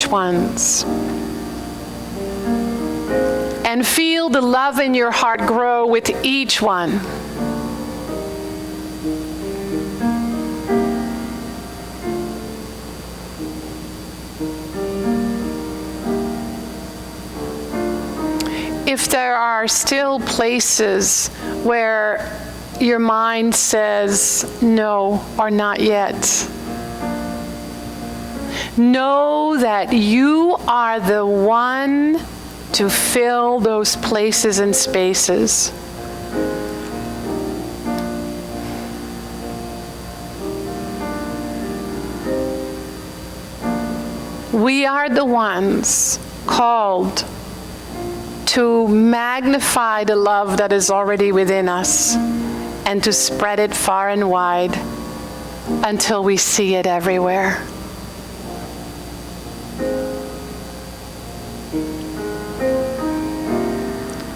each one's. And feel the love in your heart grow with each one. If there are still places where your mind says no or not yet, know that you are the one to fill those places and spaces. We are the ones called to magnify the love that is already within us and to spread it far and wide until we see it everywhere.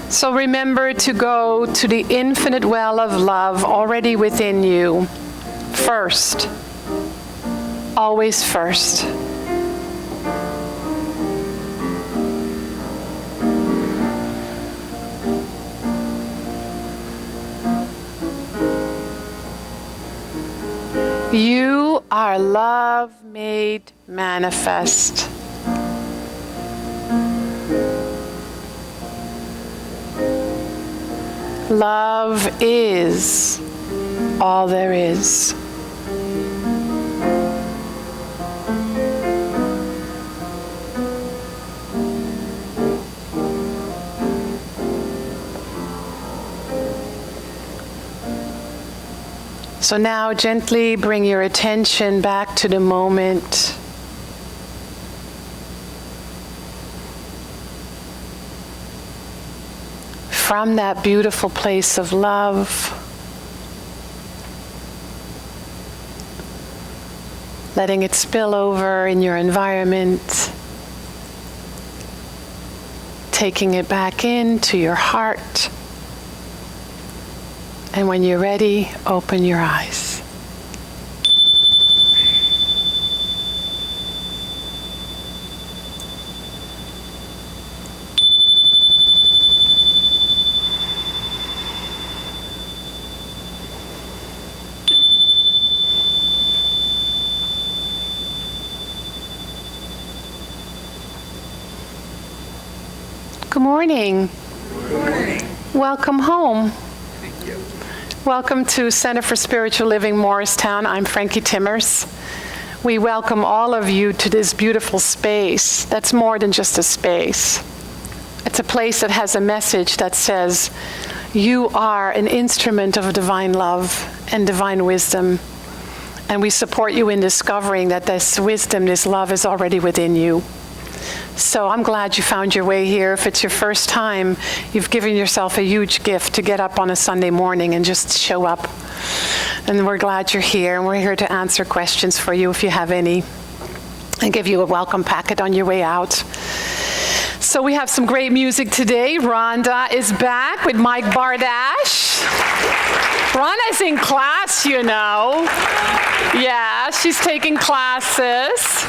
So remember to go to the infinite well of love already within you first, always first. You are love made manifest. Love is all there is. So now gently bring your attention back to the moment. From that beautiful place of love, letting it spill over in your environment, taking it back into your heart. And when you're ready, open your eyes. Good morning. Good morning. Welcome home. Thank you. Welcome to Center for Spiritual Living, Morristown. I'm Frankie Timmers. We welcome all of you to this beautiful space that's more than just a space. It's a place that has a message that says, you are an instrument of divine love and divine wisdom. And we support you in discovering that this wisdom, this love is already within you. So I'm glad you found your way here. If it's your first time, you've given yourself a huge gift to get up on a Sunday morning and just show up. And we're glad you're here, and we're here to answer questions for you if you have any, and give you a welcome packet on your way out. So we have some great music today. Rhonda is back with Mike Bardash. Rhonda's in class, you know. Yeah, she's taking classes.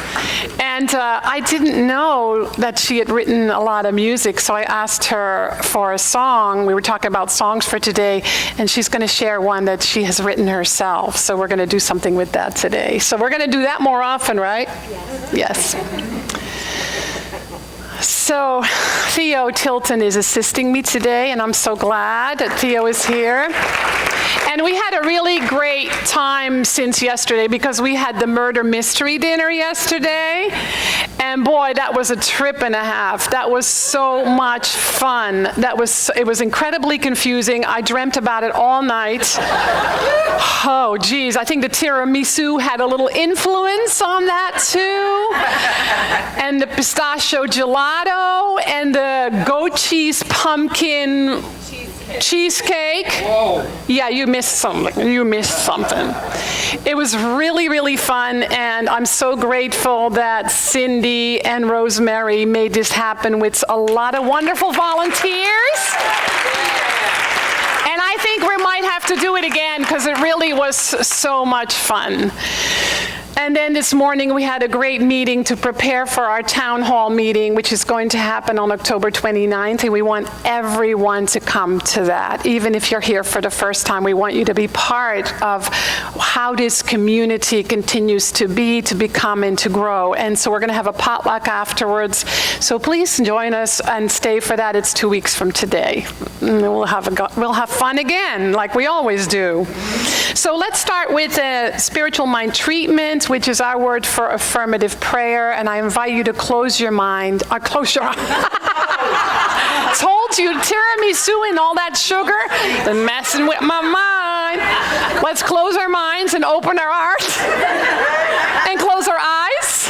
And I didn't know that she had written a lot of music, so I asked her for a song. We were talking about songs for today, and she's going to share one that she has written herself. So we're going to do something with that today. So we're going to do that more often, right? Yes. So Theo Tilton is assisting me today, and I'm so glad that Theo is here. And we had a really great time since yesterday because we had the murder mystery dinner yesterday. And boy, that was a trip and a half. That was so much fun. It was incredibly confusing. I dreamt about it all night. Oh, geez. I think the tiramisu had a little influence on that too. And the pistachio gelato and the goat cheese pumpkin cheesecake. Whoa. Yeah, you missed something. It was really, really fun, and I'm so grateful that Cindy and Rosemary made this happen with a lot of wonderful volunteers. And I think we might have to do it again because it really was so much fun. And then this morning we had a great meeting to prepare for our town hall meeting, which is going to happen on October 29th, and we want everyone to come to that. Even if you're here for the first time, we want you to be part of how this community continues to be, to become, and to grow. And so we're going to have a potluck afterwards. So please join us and stay for that. It's 2 weeks from today. And we'll have fun again, like we always do. So let's start with spiritual mind treatment, which is our word for affirmative prayer. And I invite you to close your mind. Close your eyes. Told you, tiramisu and all that sugar, been messing with my mind. Let's close our minds and open our hearts and close our eyes.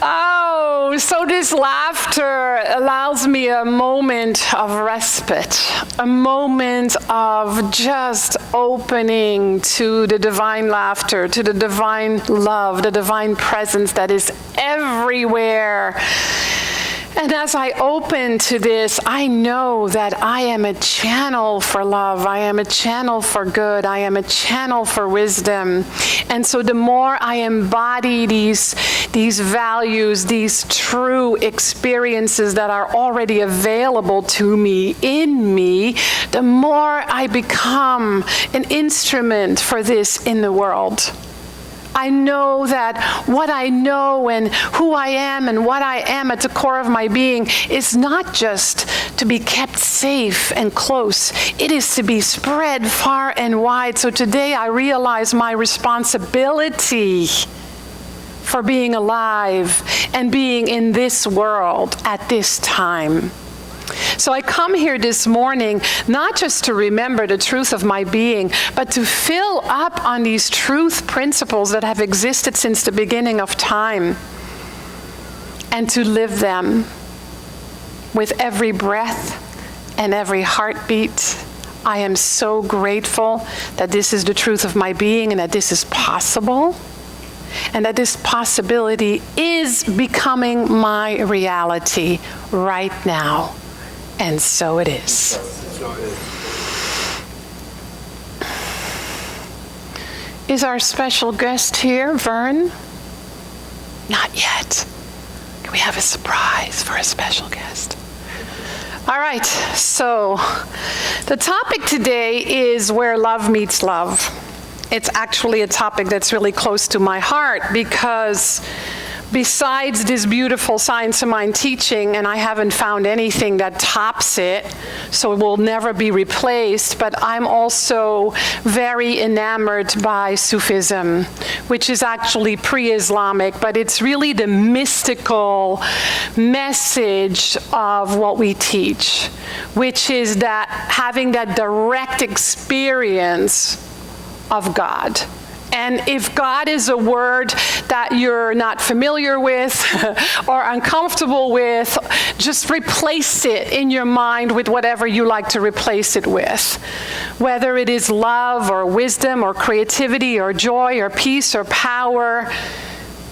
Oh, so this laughter allows me a moment of respite, a moment of just opening to the divine laughter, to the divine love, the divine presence that is everywhere. And as I open to this, I know that I am a channel for love. I am a channel for good. I am a channel for wisdom. And so the more I embody these values, these true experiences that are already available to me, in me, the more I become an instrument for this in the world. I know that what I know and who I am and what I am at the core of my being is not just to be kept safe and close. It is to be spread far and wide. So today I realize my responsibility for being alive and being in this world at this time. So I come here this morning not just to remember the truth of my being, but to fill up on these truth principles that have existed since the beginning of time and to live them with every breath and every heartbeat. I am so grateful that this is the truth of my being and that this is possible and that this possibility is becoming my reality right now. And so it is. Is our special guest here, Vern? Not yet. Can we have a surprise for a special guest? All right, so the topic today is where love meets love. It's actually a topic that's really close to my heart because besides this beautiful Science of Mind teaching, and I haven't found anything that tops it, so it will never be replaced, but I'm also very enamored by Sufism, which is actually pre-Islamic, but it's really the mystical message of what we teach, which is that having that direct experience of God. And if God is a word that you're not familiar with or uncomfortable with, just replace it in your mind with whatever you like to replace it with. Whether it is love or wisdom or creativity or joy or peace or power,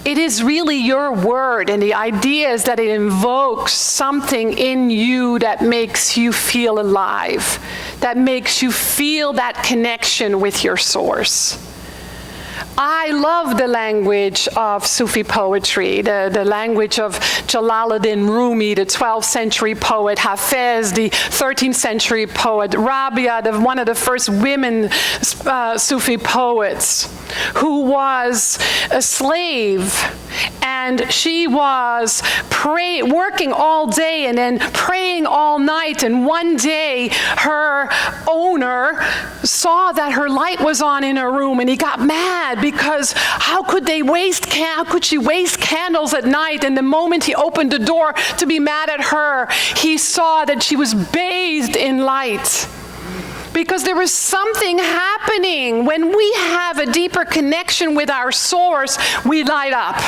it is really your word. And the idea is that it invokes something in you that makes you feel alive, that makes you feel that connection with your source. I love the language of Sufi poetry, the language of Jalaluddin Rumi, the 12th century poet, Hafez, the 13th century poet, Rabia, one of the first women Sufi poets, who was a slave. And she was working all day and then praying all night. And one day, her owner saw that her light was on in her room, and he got mad because how could she waste candles at night? And the moment he opened the door to be mad at her, he saw that she was bathed in light. Because there was something happening. When we have a deeper connection with our source, we light up.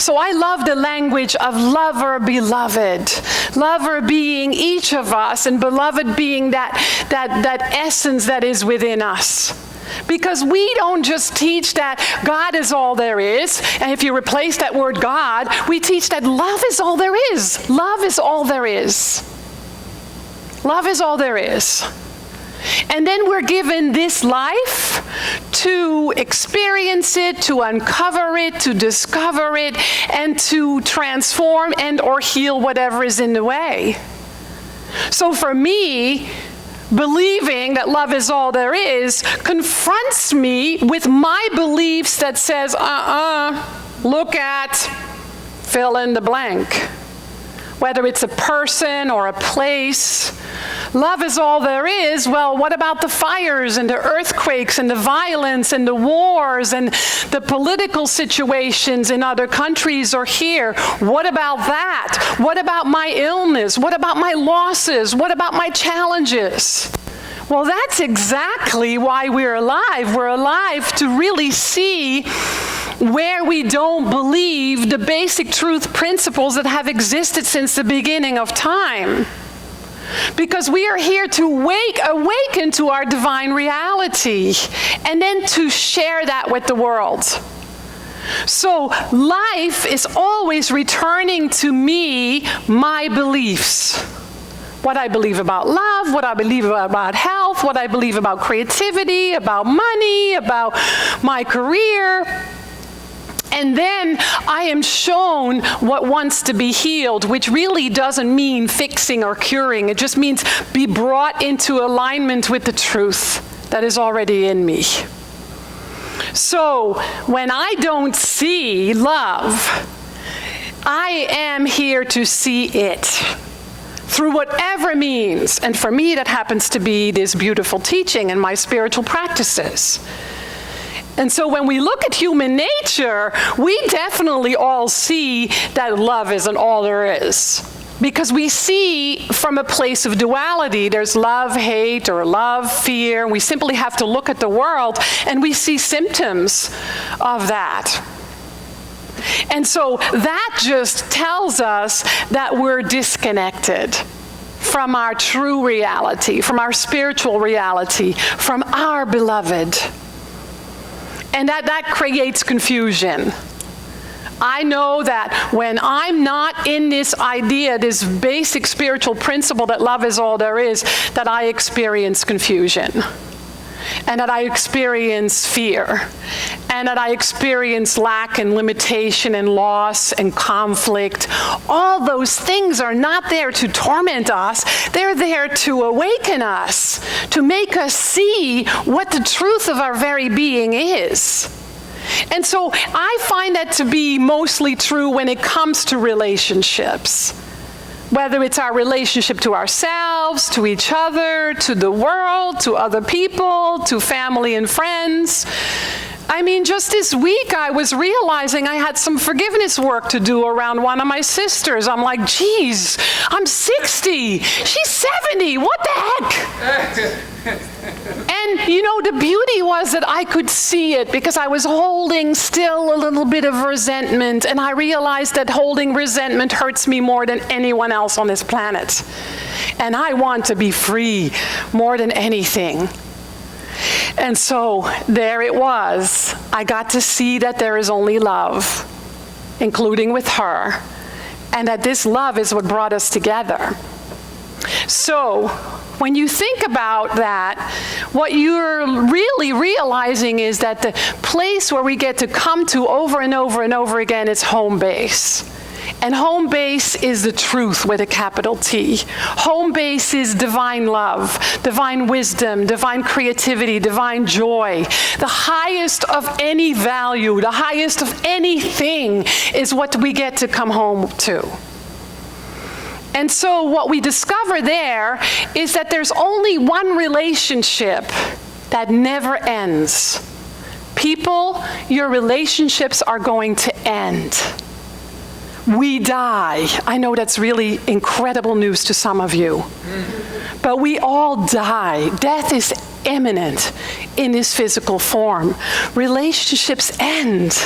So I love the language of lover, beloved. Lover being each of us, and beloved being that essence that is within us. Because we don't just teach that God is all there is, and if you replace that word God, we teach that love is all there is. Love is all there is. Love is all there is. And then we're given this life to experience it, to uncover it, to discover it, and to transform and or heal whatever is in the way. So for me, believing that love is all there is confronts me with my beliefs that says, look at fill in the blank. Whether it's a person or a place, love is all there is. Well, what about the fires and the earthquakes and the violence and the wars and the political situations in other countries or here? What about that? What about my illness? What about my losses? What about my challenges? Well, that's exactly why we're alive. We're alive to really see where we don't believe the basic truth principles that have existed since the beginning of time. Because we are here to awaken to our divine reality and then to share that with the world. So life is always returning to me my beliefs. What I believe about love, what I believe about health, what I believe about creativity, about money, about my career. And then I am shown what wants to be healed, which really doesn't mean fixing or curing. It just means be brought into alignment with the truth that is already in me. So when I don't see love, I am here to see it through whatever means. And for me, that happens to be this beautiful teaching and my spiritual practices. And so when we look at human nature, we definitely all see that love isn't all there is. Because we see from a place of duality, there's love, hate, or love, fear. We simply have to look at the world and we see symptoms of that. And so that just tells us that we're disconnected from our true reality, from our spiritual reality, from our beloved. And that creates confusion. I know that when I'm not in this idea, this basic spiritual principle that love is all there is, that I experience confusion. And that I experience fear. And that I experience lack and limitation and loss and conflict. All those things are not there to torment us. They're there to awaken us, to make us see what the truth of our very being is. And so I find that to be mostly true when it comes to relationships. Whether it's our relationship to ourselves, to each other, to the world, to other people, to family and friends. I mean, just this week I was realizing I had some forgiveness work to do around one of my sisters. I'm like, geez, I'm 60, she's 70, what the heck? And you know, the beauty was that I could see it because I was holding still a little bit of resentment, and I realized that holding resentment hurts me more than anyone else on this planet. And I want to be free more than anything. And so there it was. I got to see that there is only love, including with her, and that this love is what brought us together. So when you think about that, what you're really realizing is that the place where we get to come to over and over and over again is home base. And home base is the truth with a capital T. Home base is divine love, divine wisdom, divine creativity, divine joy. The highest of any value, the highest of anything is what we get to come home to. And so what we discover there is that there's only one relationship that never ends. People, your relationships are going to end. We die. I know that's really incredible news to some of you. But we all die. Death is imminent in this physical form. Relationships end.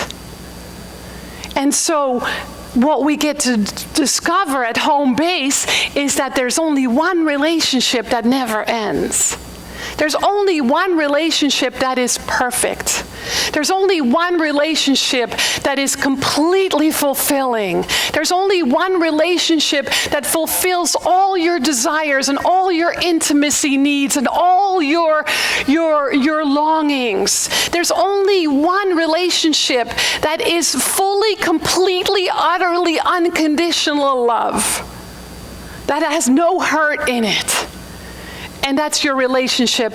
And so what we get to discover at home base is that there's only one relationship that never ends. There's only one relationship that is perfect. There's only one relationship that is completely fulfilling. There's only one relationship that fulfills all your desires and all your intimacy needs and all your longings. There's only one relationship that is fully, completely, utterly unconditional love. That has no hurt in it. And that's your relationship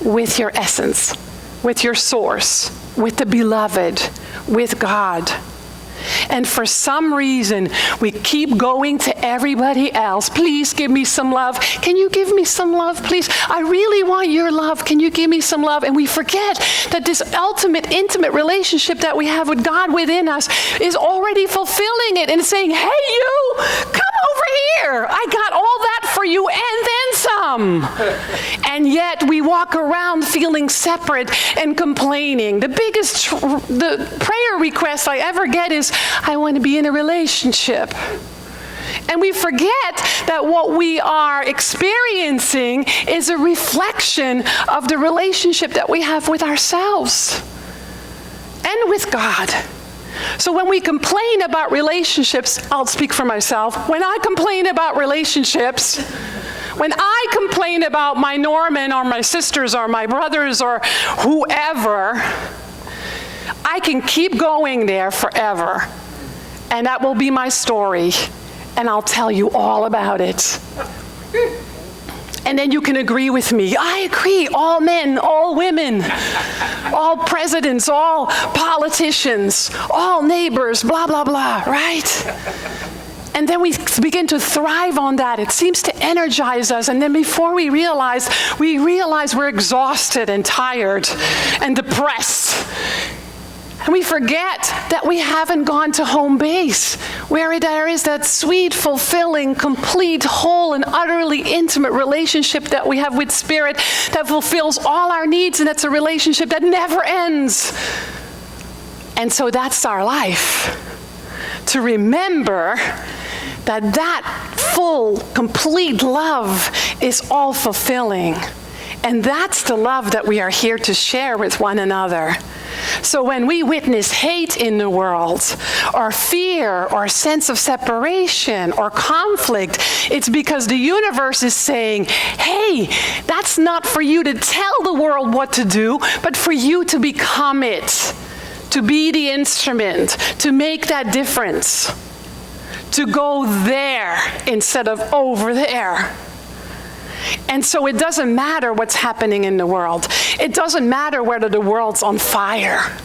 with your essence, with your source, with the beloved, with God. And for some reason, we keep going to everybody else. Please give me some love. Can you give me some love, please? I really want your love. Can you give me some love? And we forget that this ultimate, intimate relationship that we have with God within us is already fulfilling it and saying, hey, you, come over here. I got all that for you and then some. And yet we walk around feeling separate and complaining. The biggest the prayer request I ever get is, I want to be in a relationship. And we forget that what we are experiencing is a reflection of the relationship that we have with ourselves and with God. So when we complain about relationships, I'll speak for myself. When I complain about relationships, when I complain about my Norman or my sisters or my brothers or whoever, I can keep going there forever. And that will be my story. And I'll tell you all about it. And then you can agree with me. I agree. All men, all women, all presidents, all politicians, all neighbors, blah, blah, blah, right? And then we begin to thrive on that. It seems to energize us. And then before we realize we're exhausted and tired and depressed. And we forget that we haven't gone to home base, where there is that sweet, fulfilling, complete, whole, and utterly intimate relationship that we have with Spirit that fulfills all our needs, and it's a relationship that never ends. And so that's our life. To remember that full, complete love is all fulfilling. And that's the love that we are here to share with one another. So when we witness hate in the world, or fear, or a sense of separation, or conflict, it's because the universe is saying, hey, that's not for you to tell the world what to do, but for you to become it, to be the instrument, to make that difference, to go there instead of over there. And so it doesn't matter what's happening in the world. It doesn't matter whether the world's on fire.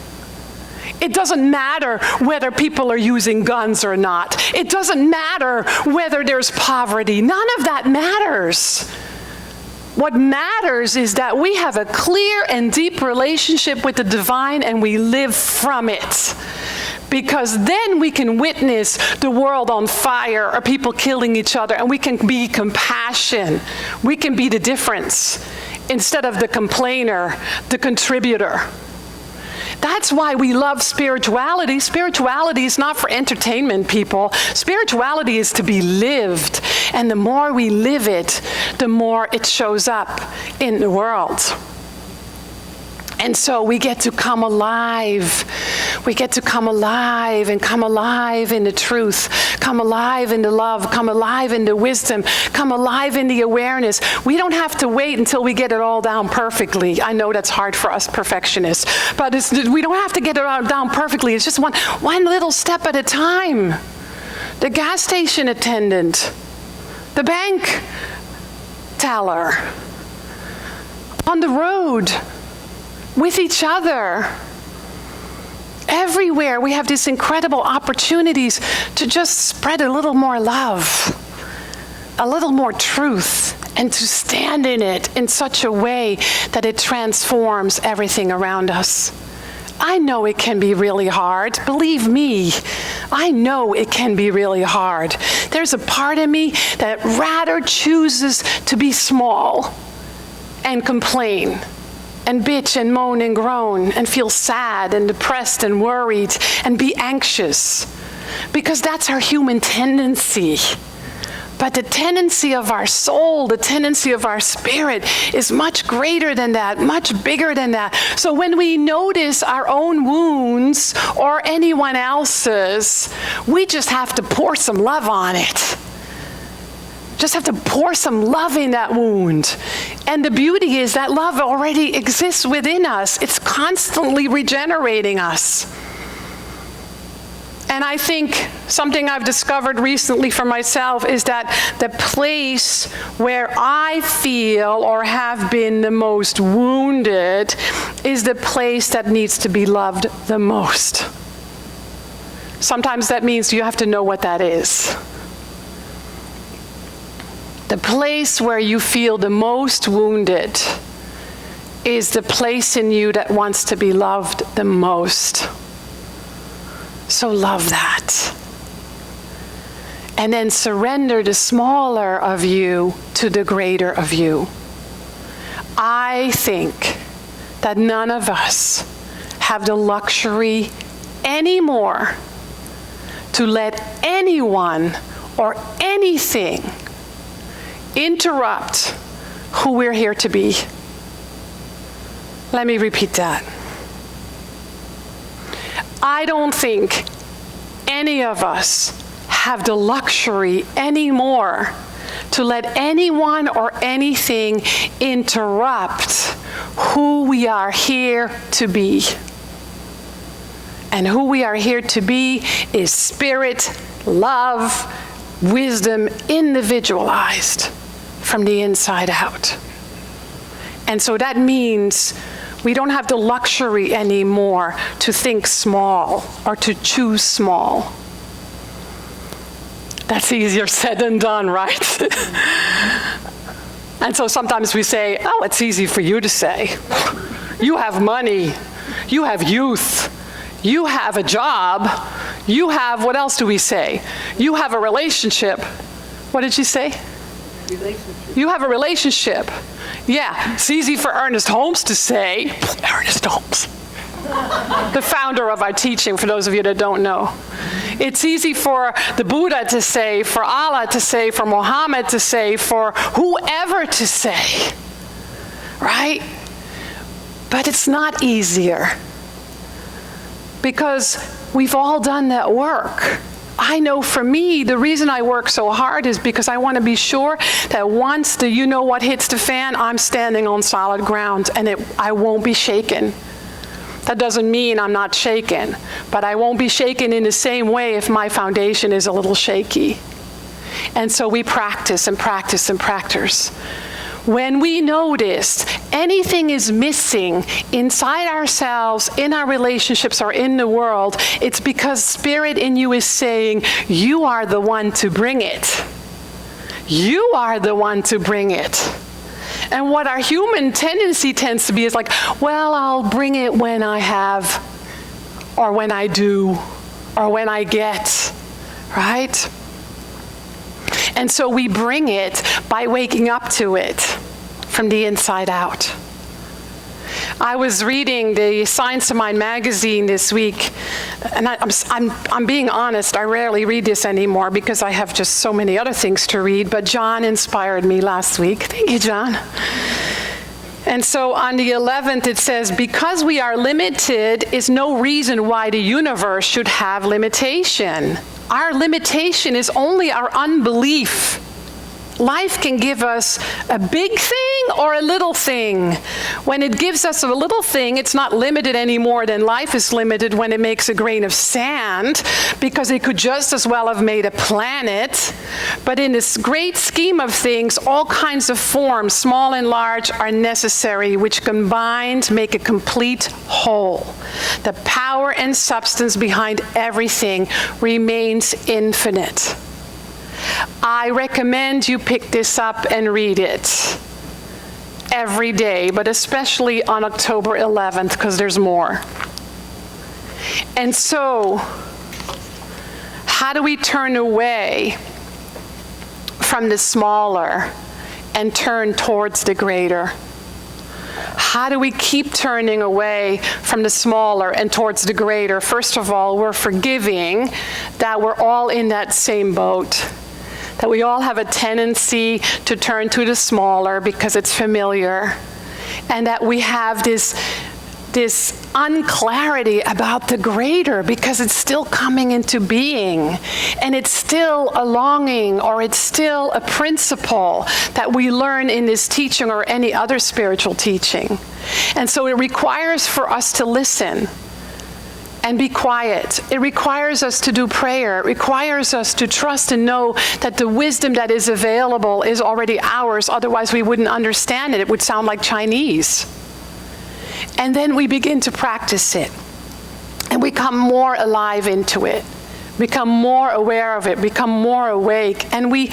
It doesn't matter whether people are using guns or not. It doesn't matter whether there's poverty. None of that matters. What matters is that we have a clear and deep relationship with the divine and we live from it. Because then we can witness the world on fire or people killing each other, and we can be compassion. We can be the difference instead of the complainer, the contributor. That's why we love spirituality. Spirituality is not for entertainment, people. Spirituality is to be lived. And the more we live it, the more it shows up in the world. And so we get to come alive. We get to come alive and come alive in the truth, come alive in the love, come alive in the wisdom, come alive in the awareness. We don't have to wait until we get it all down perfectly. I know that's hard for us perfectionists, but we don't have to get it all down perfectly. It's just one little step at a time. The gas station attendant, the bank teller, on the road, with each other. Everywhere we have these incredible opportunities to just spread a little more love, a little more truth, and to stand in it in such a way that it transforms everything around us. I know it can be really hard. Believe me, I know it can be really hard. There's a part of me that rather chooses to be small and complain and bitch and moan and groan and feel sad and depressed and worried and be anxious, because that's our human tendency. But the tendency of our soul, the tendency of our spirit is much greater than that, much bigger than that. So when we notice our own wounds or anyone else's, we just have to pour some love on it. Just have to pour some love in that wound. And the beauty is that love already exists within us. It's constantly regenerating us. And I think something I've discovered recently for myself is that the place where I feel or have been the most wounded is the place that needs to be loved the most. Sometimes that means you have to know what that is. The place where you feel the most wounded is the place in you that wants to be loved the most. So love that. And then surrender the smaller of you to the greater of you. I think that none of us have the luxury anymore to let anyone or anything interrupt who we're here to be. Let me repeat that. I don't think any of us have the luxury anymore to let anyone or anything interrupt who we are here to be. And who we are here to be is spirit, love, wisdom, individualized from the inside out. And so that means we don't have the luxury anymore to think small or to choose small. That's easier said than done, right? And so sometimes we say, oh, it's easy for you to say. You have money, you have youth, you have a job, you have, what else do we say? You have a relationship. What did she say? Relationship. You have a relationship. Yeah, it's easy for Ernest Holmes to say, Ernest Holmes, the founder of our teaching, for those of you that don't know. It's easy for the Buddha to say, for Allah to say, for Muhammad to say, for whoever to say, right? But it's not easier because we've all done that work. I know for me, the reason I work so hard is because I want to be sure that once the you-know-what hits the fan, I'm standing on solid ground and I won't be shaken. That doesn't mean I'm not shaken, but I won't be shaken in the same way if my foundation is a little shaky. And so we practice and practice and practice. When we notice anything is missing inside ourselves, in our relationships, or in the world, it's because spirit in you is saying, you are the one to bring it. You are the one to bring it. And what our human tendency tends to be is like, well, I'll bring it when I have, or when I do, or when I get, right? And so we bring it by waking up to it from the inside out. I was reading the Science of Mind magazine this week, and I'm being honest, I rarely read this anymore because I have just so many other things to read, but John inspired me last week. Thank you, John. And so on the 11th it says, because we are limited is no reason why the universe should have limitation. Our limitation is only our unbelief. Life can give us a big thing or a little thing. When it gives us a little thing, it's not limited any more than life is limited when it makes a grain of sand, because it could just as well have made a planet. But in this great scheme of things, all kinds of forms, small and large, are necessary, which combined make a complete whole. The power and substance behind everything remains infinite. I recommend you pick this up and read it every day, but especially on October 11th, because there's more. And so, how do we turn away from the smaller and turn towards the greater? How do we keep turning away from the smaller and towards the greater? First of all, we're forgiving that we're all in that same boat. that we all have a tendency to turn to the smaller because it's familiar, and that we have this unclarity about the greater because it's still coming into being, and it's still a longing, or it's still a principle that we learn in this teaching or any other spiritual teaching. And so it requires for us to listen and be quiet. It requires us to do prayer. It requires us to trust and know that the wisdom that is available is already ours. Otherwise, we wouldn't understand it. It would sound like Chinese. And then we begin to practice it. And we come more alive into it. Become more aware of it. Become more awake. And we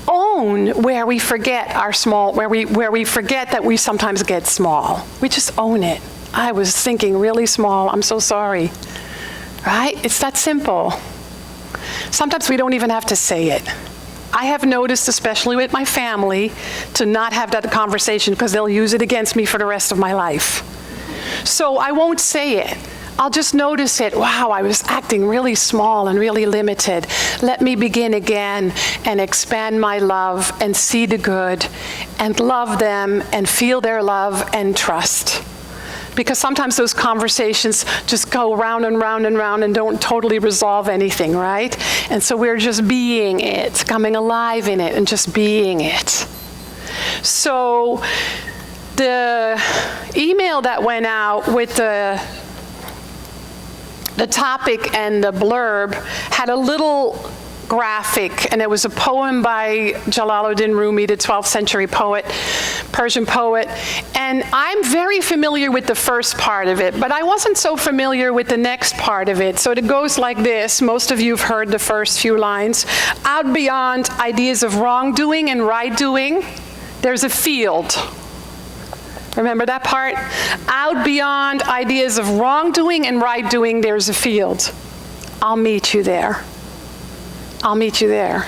own where we forget our small, where we forget that we sometimes get small. We just own it. I was thinking really small. I'm so sorry. Right? It's that simple. Sometimes we don't even have to say it. I have noticed, especially with my family, to not have that conversation because they'll use it against me for the rest of my life. So I won't say it. I'll just notice it. Wow, I was acting really small and really limited. Let me begin again and expand my love and see the good and love them and feel their love and trust. Because sometimes those conversations just go round and round and round and don't totally resolve anything, right? And so we're just being it, coming alive in it and just being it. So the email that went out with the topic and the blurb had a little graphic, and it was a poem by Jalaluddin Rumi, the 12th century poet, Persian poet. And I'm very familiar with the first part of it, but I wasn't so familiar with the next part of it. So it goes like this. Most of you have heard the first few lines. Out beyond ideas of wrongdoing and right doing, there's a field. Remember that part? Out beyond ideas of wrongdoing and right doing, there's a field. I'll meet you there. I'll meet you there.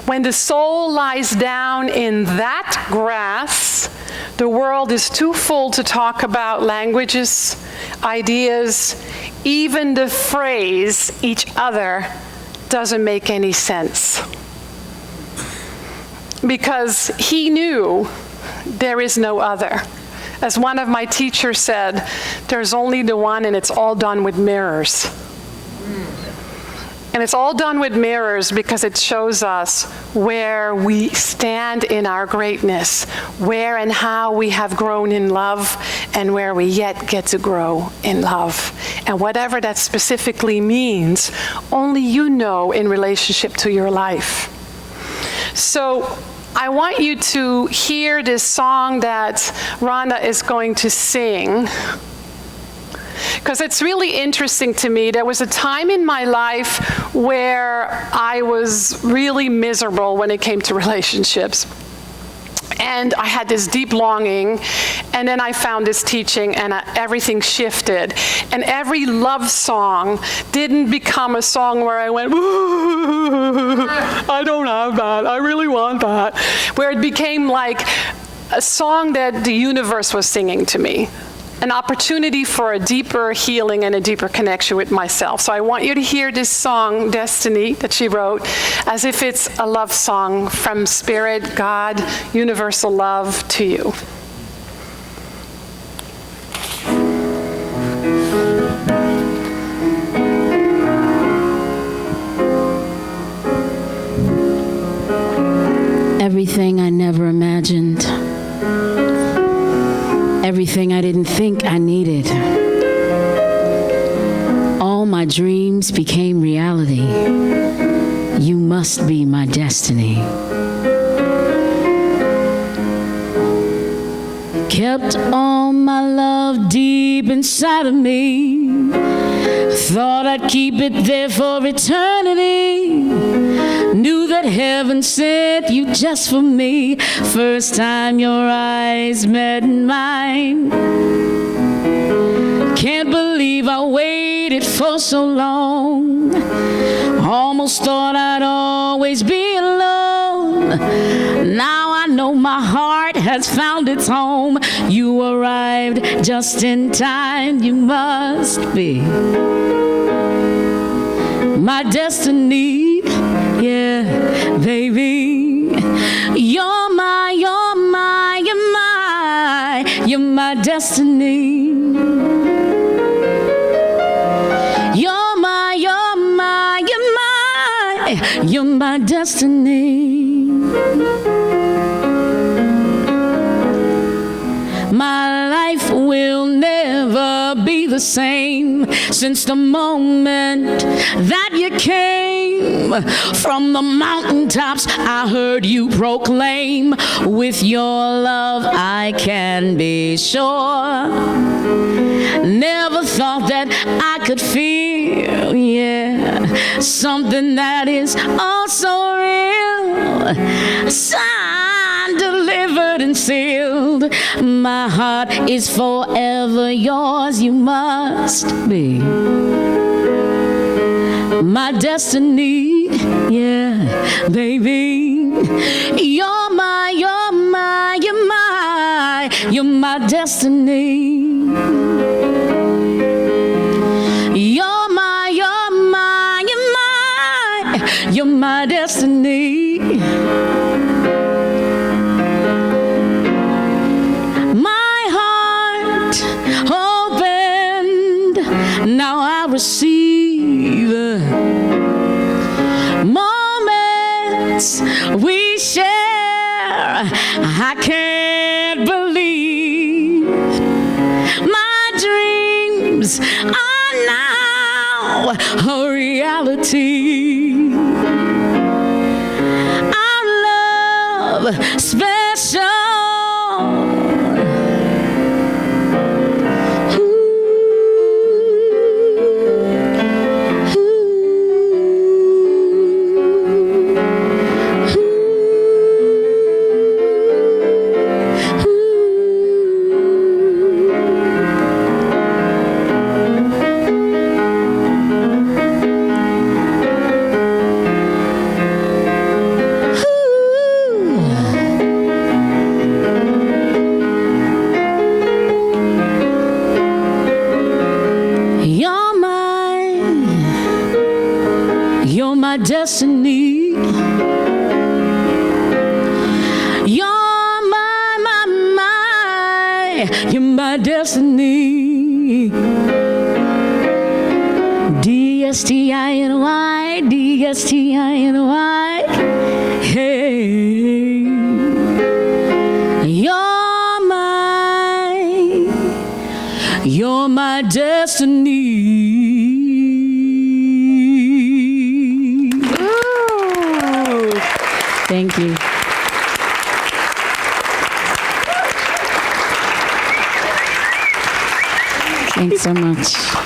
When the soul lies down in that grass, the world is too full to talk about languages, ideas, even the phrase each other doesn't make any sense. Because he knew there is no other. As one of my teachers said, there's only the one, and it's all done with mirrors. And it's all done with mirrors because it shows us where we stand in our greatness, where and how we have grown in love, and where we yet get to grow in love. And whatever that specifically means, only you know in relationship to your life. So I want you to hear this song that Rhonda is going to sing, because it's really interesting to me. There was a time in my life where I was really miserable when it came to relationships. And I had this deep longing, and then I found this teaching, and everything shifted. And every love song didn't become a song where I went, ooh, I don't have that, I really want that. Where it became like a song that the universe was singing to me. An opportunity for a deeper healing and a deeper connection with myself. So I want you to hear this song, Destiny, that she wrote, as if it's a love song from Spirit, God, universal love to you. Everything I never imagined. Everything I didn't think I needed. All my dreams became reality. You must be my destiny. Kept all my love deep inside of me. Thought I'd keep it there for eternity. Knew that heaven sent you just for me. First time your eyes met mine. Can't believe I waited for so long. Almost thought I'd always be alone. Now I know my heart has found its home. You arrived just in time. You must be my destiny. Yeah, baby, you're my destiny. You're my destiny. My life will never be the same since the moment that you came from the mountaintops. I heard you proclaim, with your love I can be sure. Never thought that I could feel, yeah, something that is oh so real. Signed, delivered, and sealed. My heart is forever yours. You must be my destiny. Yeah, baby, you're my destiny. You're my destiny. My heart opened, now I receive moments we share. I can't believe my dreams are now a reality. Special. You're my destiny. You're you're my destiny. D-S-T-I-N-Y, D-S-T-I-N-Y. Hey, you're my destiny. Thank you. Thanks so much.